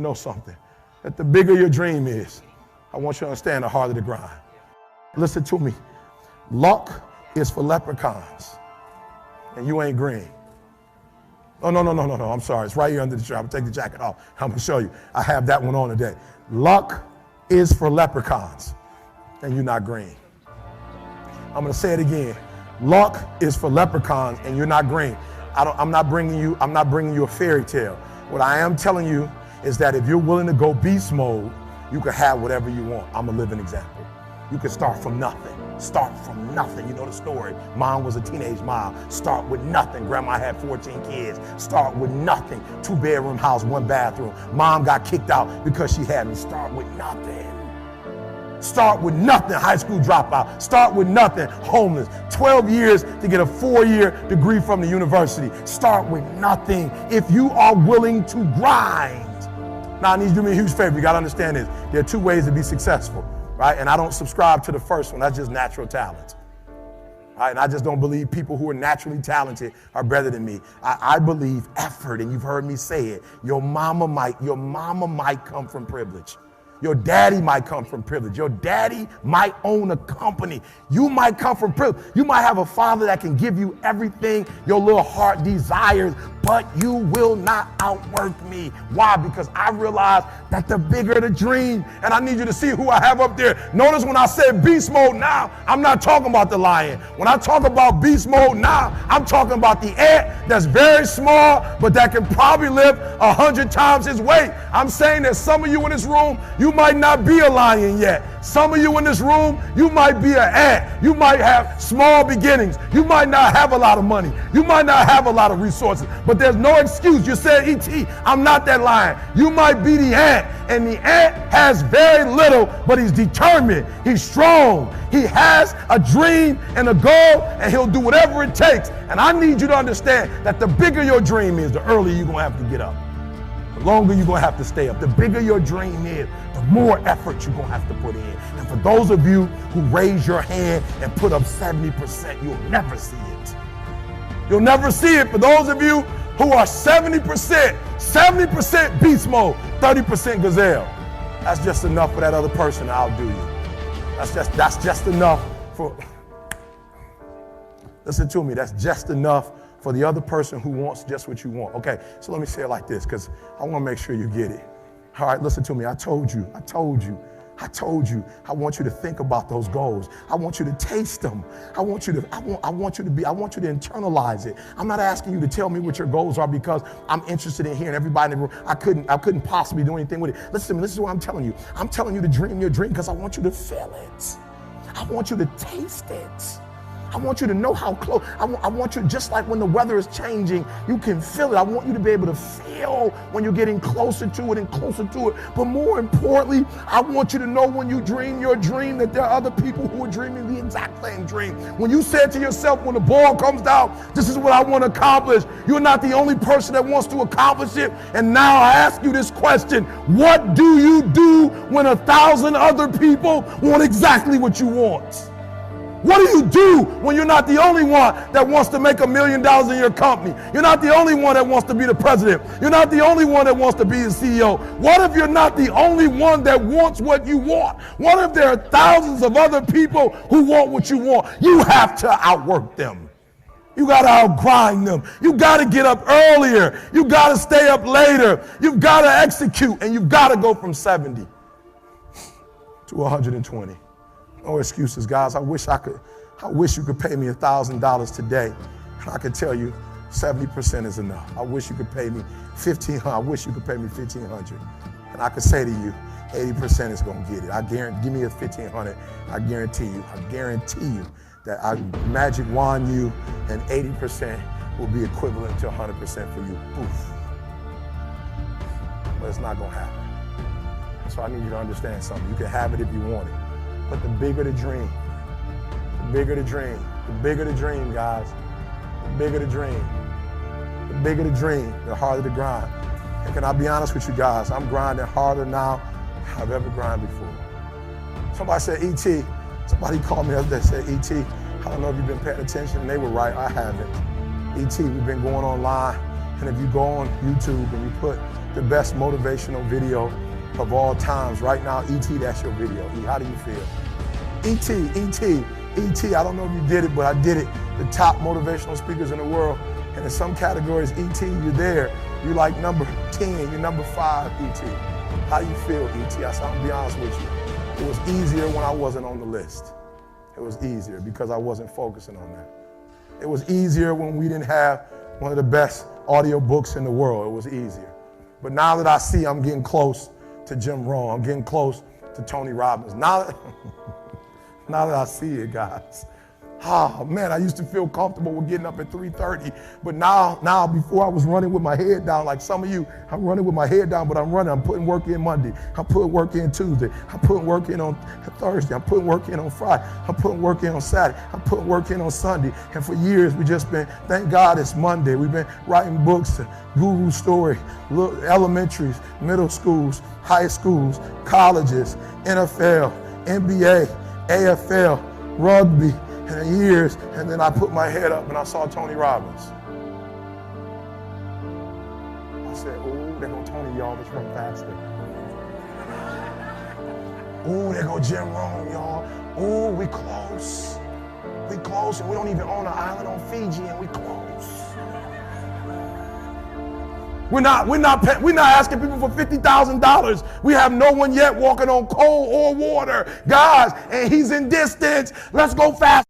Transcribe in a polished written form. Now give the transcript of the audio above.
Know something, that the bigger your dream is, I want you to understand the harder the grind. Listen to me. Luck is for leprechauns, and you ain't green. Oh, no, I'm sorry. It's right here under the shirt. I'm gonna take the jacket off. I'm gonna show you. I have that one on today. Luck is for leprechauns, and you're not green. I'm gonna say it again. Luck is for leprechauns, and you're not green. I'm not bringing you a fairy tale. What I am telling you is that if you're willing to go beast mode, you can have whatever you want. I'm a living example. You can start from nothing. Start from nothing. You know the story. Mom was a teenage mom. Start with nothing. Grandma had 14 kids. Start with nothing. 2-bedroom house, 1 bathroom. Mom got kicked out because she had me. Start with nothing. Start with nothing. High school dropout. Start with nothing. Homeless. 12 years to get a 4-year degree from the university. Start with nothing. If you are willing to grind. Now, I need you to do me a huge favor. You got to understand this. There are 2 ways to be successful, right? And I don't subscribe to the first one. That's just natural talent. Right? And I just don't believe people who are naturally talented are better than me. I believe effort, and you've heard me say it. Your mama might come from privilege. Your daddy might come from privilege. Your daddy might own a company. You might come from privilege. You might have a father that can give you everything your little heart desires, but you will not outwork me. Why? Because I realize that the bigger the dream, and I need you to see who I have up there. Notice when I said beast mode now, I'm not talking about the lion. When I talk about beast mode now, I'm talking about the ant that's very small, but that can probably lift 100 times his weight. I'm saying that some of you in this room, you might not be a lion yet. Some of you in this room, you might be an ant. You might have small beginnings. You might not have a lot of money. You might not have a lot of resources, but there's no excuse. You said, E.T., I'm not that lion. You might be the ant, and the ant has very little, but he's determined. He's strong. He has a dream and a goal, and he'll do whatever it takes. And I need you to understand that the bigger your dream is, the earlier you're going to have to get up. The longer you're going to have to stay up. The bigger your dream is, the more effort you're going to have to put in. And for those of you who raise your hand and put up 70%, you'll never see it. You'll never see it. For those of you who are 70% beast mode, 30% gazelle, that's just enough for that other person to outdo you. That's just enough for, listen to me, that's just enough for the other person who wants just what you want. Okay, so let me say it like this, because I want to make sure you get it. All right, listen to me. I told you. I want you to think about those goals. I want you to taste them. I want you to internalize it. I'm not asking you to tell me what your goals are because I'm interested in hearing everybody in the room. I couldn't possibly do anything with it. Listen to me. This is what I'm telling you. I'm telling you to dream your dream because I want you to feel it. I want you to taste it. I want you to know how close. I want you, just like when the weather is changing, you can feel it. I want you to be able to feel when you're getting closer to it and closer to it. But more importantly, I want you to know when you dream your dream that there are other people who are dreaming the exact same dream. When you said to yourself, when the ball comes down, this is what I want to accomplish, you're not the only person that wants to accomplish it. And now I ask you this question: what do you do when 1,000 other people want exactly what you want? What do you do when you're not the only one that wants to make $1 million in your company? You're not the only one that wants to be the president. You're not the only one that wants to be the CEO. What if you're not the only one that wants what you want? What if there are thousands of other people who want what you want? You have to outwork them. You got to outgrind them. You got to get up earlier. You got to stay up later. You've got to execute, and you've got to go from 70 to 120. No excuses, guys. I wish you could pay me $1,000 today. I could tell you 70% is enough. I wish you could pay me $1,500. I wish you could pay me $1,500. And I could say to you, 80% is going to get it. I guarantee, give me a $1,500. I guarantee you that I magic wand you, and 80% will be equivalent to 100% for you. Poof. But it's not going to happen. So I need you to understand something. You can have it if you want it. But the bigger the dream, guys, the harder the grind. And can I be honest with you guys? I'm grinding harder now than I've ever grinded before. Somebody said, E.T., somebody called me the other day and said, E.T., I don't know if you've been paying attention, and they were right, I haven't. E.T., we've been going online, and if you go on YouTube and you put the best motivational video of all times. Right now, E.T., that's your video. How do you feel? E.T., I don't know if you did it, but I did it. The top motivational speakers in the world. And in some categories, E.T., you're there. You're like number 10, you're number 5, E.T. How do you feel, E.T.? I said, I'm gonna be honest with you. It was easier when I wasn't on the list. It was easier because I wasn't focusing on that. It was easier when we didn't have one of the best audio books in the world. It was easier. But now that I see I'm getting close to Jim Rohn, I'm getting close to Tony Robbins. Now that I see it, guys. Oh man, I used to feel comfortable with getting up at 3:30, but now before I was running with my head down, like some of you, I'm running with my head down, but I'm putting work in Monday, I'm putting work in Tuesday, I'm putting work in on Thursday, I'm putting work in on Friday, I'm putting work in on Saturday, I'm putting work in on Sunday, and for years we just been, thank God it's Monday, we've been writing books, Guru Story, elementaries, middle schools, high schools, colleges, NFL, NBA, AFL, rugby, and years, and then I put my head up and I saw Tony Robbins. I said, ooh, there go Tony, y'all, let's run faster. Ooh, there go Jim Rohn, y'all. Ooh, we close. We close, and we don't even own an island on Fiji, and we close. We're not asking people for $50,000. We have no one yet walking on coal or water. Guys, and he's in distance. Let's go fast.